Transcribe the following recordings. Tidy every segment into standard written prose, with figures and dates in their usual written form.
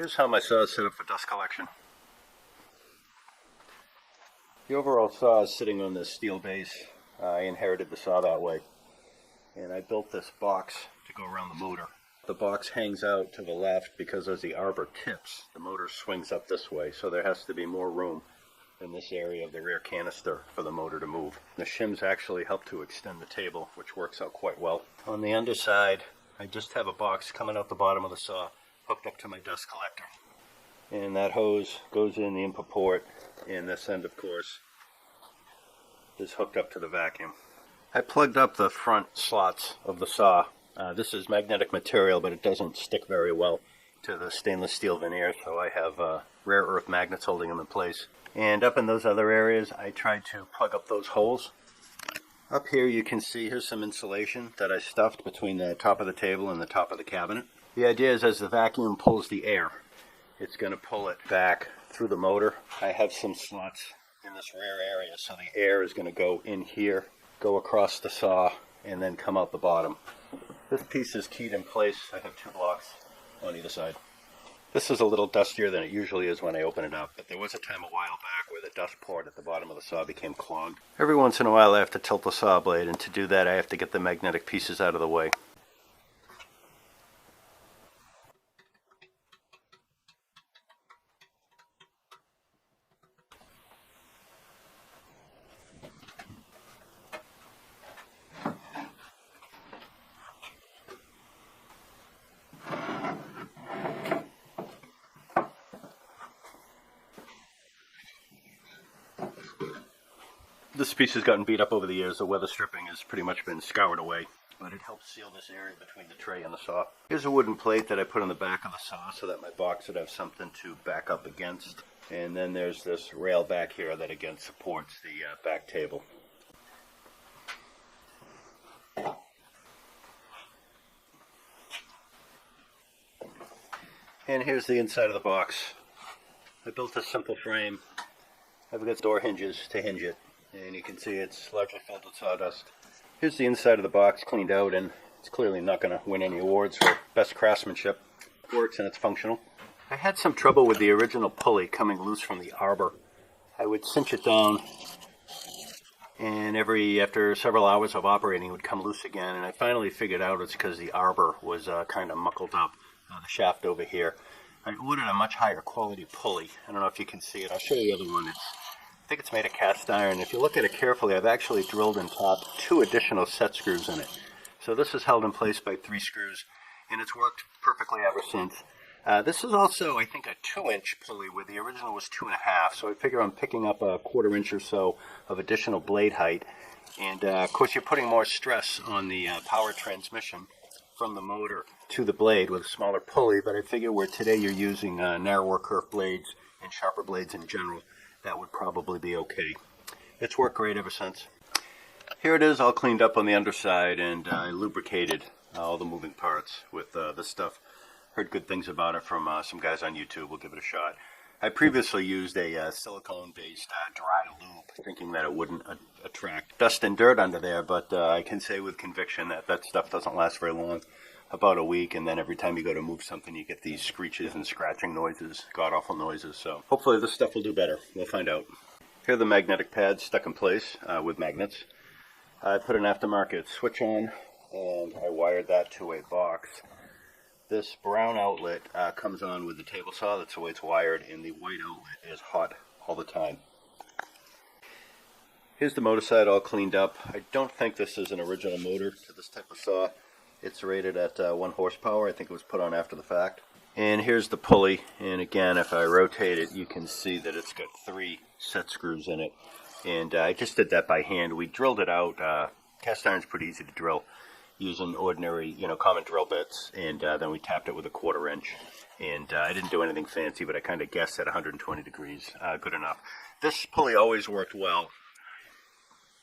Here's how my saw is set up for dust collection. The overall saw is sitting on this steel base. I inherited the saw that way. And I built this box to go around the motor. The box hangs out to the left because as the arbor tips, the motor swings up this way, so there has to be more room in this area of the rear canister for the motor to move. The shims actually help to extend the table, which works out quite well. On the underside, I just have a box coming out the bottom of the saw, hooked up to my dust collector. And that hose goes in the input port, and this end, of course, is hooked up to the vacuum. I plugged up the front slots of the saw. This is magnetic material, but it doesn't stick very well to the stainless steel veneer, so I have rare earth magnets holding them in place. And up in those other areas, I tried to plug up those holes. Up here you can see here's some insulation that I stuffed between the top of the table and the top of the cabinet. The idea is as the vacuum pulls the air, it's going to pull it back through the motor. I have some slots in this rear area, so the air is going to go in here, go across the saw, and then come out the bottom. This piece is keyed in place. I have 2 blocks on either side. This is a little dustier than it usually is when I open it up, but there was a time a while back where the dust port at the bottom of the saw became clogged. Every once in a while I have to tilt the saw blade, and to do that I have to get the magnetic pieces out of the way. This piece has gotten beat up over the years. The weather stripping has pretty much been scoured away, but it helps seal this area between the tray and the saw. Here's a wooden plate that I put on the back of the saw so that my box would have something to back up against. And then there's this rail back here that again supports the back table. And here's the inside of the box. I built a simple frame. I've got door hinges to hinge it, and you can see it's largely filled with sawdust. Here's the inside of the box cleaned out, and it's clearly not going to win any awards for best craftsmanship. It works and it's functional. I had some trouble with the original pulley coming loose from the arbor. I would cinch it down, and after several hours of operating it would come loose again, and I finally figured out it's because the arbor was kind of muckled up, the shaft over here. I ordered a much higher quality pulley. I don't know if you can see it. I'll show you the other one. I think it's made of cast iron. If you look at it carefully, I've actually drilled and tapped 2 additional set screws in it. So this is held in place by 3 screws, and it's worked perfectly ever since. This is also, I think, a 2-inch pulley where the original was 2.5. So I figure I'm picking up a 1/4 inch or so of additional blade height. And of course, you're putting more stress on the power transmission from the motor to the blade with a smaller pulley, but I figure where today you're using narrower curved blades and sharper blades in general, that would probably be okay. It's worked great ever since. Here it is all cleaned up on the underside, and I lubricated all the moving parts with this stuff. Heard good things about it from some guys on YouTube. We'll give it a shot. I previously used a silicone-based dry lube, thinking that it wouldn't attract dust and dirt under there, but I can say with conviction that that stuff doesn't last very long, about a week, and then every time you go to move something you get these screeches and scratching noises, god-awful noises, so hopefully this stuff will do better. We'll find out. Here are the magnetic pads stuck in place with magnets. I put an aftermarket switch on, and I wired that to a box. This brown outlet comes on with the table saw. That's the way it's wired, and the white outlet is hot all the time. Here's the motor side all cleaned up. I don't think this is an original motor to this type of saw. It's rated at 1 horsepower. I think it was put on after the fact. And here's the pulley, and again, if I rotate it, you can see that it's got 3 set screws in it. And I just did that by hand. We drilled it out. Cast iron's pretty easy to drill using ordinary, common drill bits, and then we tapped it with a 1/4 inch. And I didn't do anything fancy, but I kind of guessed at 120 degrees, good enough. This pulley always worked well.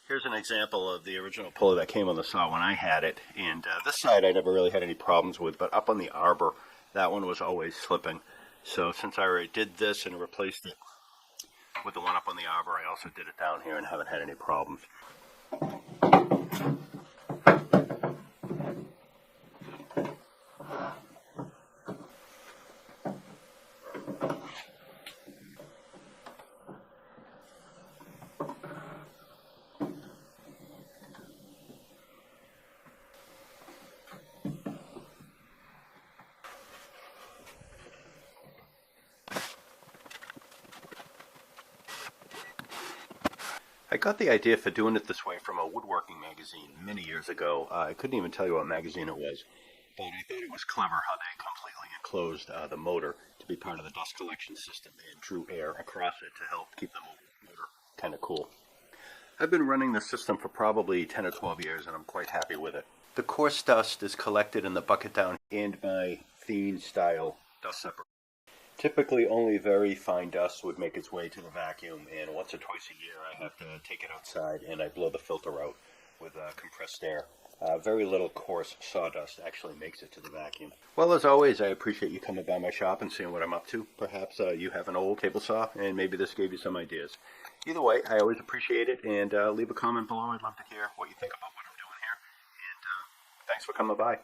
Here's an example of the original pulley that came on the saw when I had it, and this side I never really had any problems with, but up on the arbor, that one was always slipping. So since I already did this and replaced it with the one up on the arbor, I also did it down here and haven't had any problems. I got the idea for doing it this way from a woodworking magazine many years ago. I couldn't even tell you what magazine it was, but I thought it was clever how they completely enclosed the motor to be part of the dust collection system and drew air across it to help keep the motor kind of cool. I've been running this system for probably 10 or 12 years and I'm quite happy with it. The coarse dust is collected in the bucket down and my Fiend style dust separator. Typically only very fine dust would make its way to the vacuum, and once or twice a year I have to take it outside and I blow the filter out with compressed air. Very little coarse sawdust actually makes it to the vacuum. Well, as always, I appreciate you coming by my shop and seeing what I'm up to. Perhaps you have an old table saw, and maybe this gave you some ideas. Either way, I always appreciate it, and leave a comment below. I'd love to hear what you think about what I'm doing here. And thanks for coming by.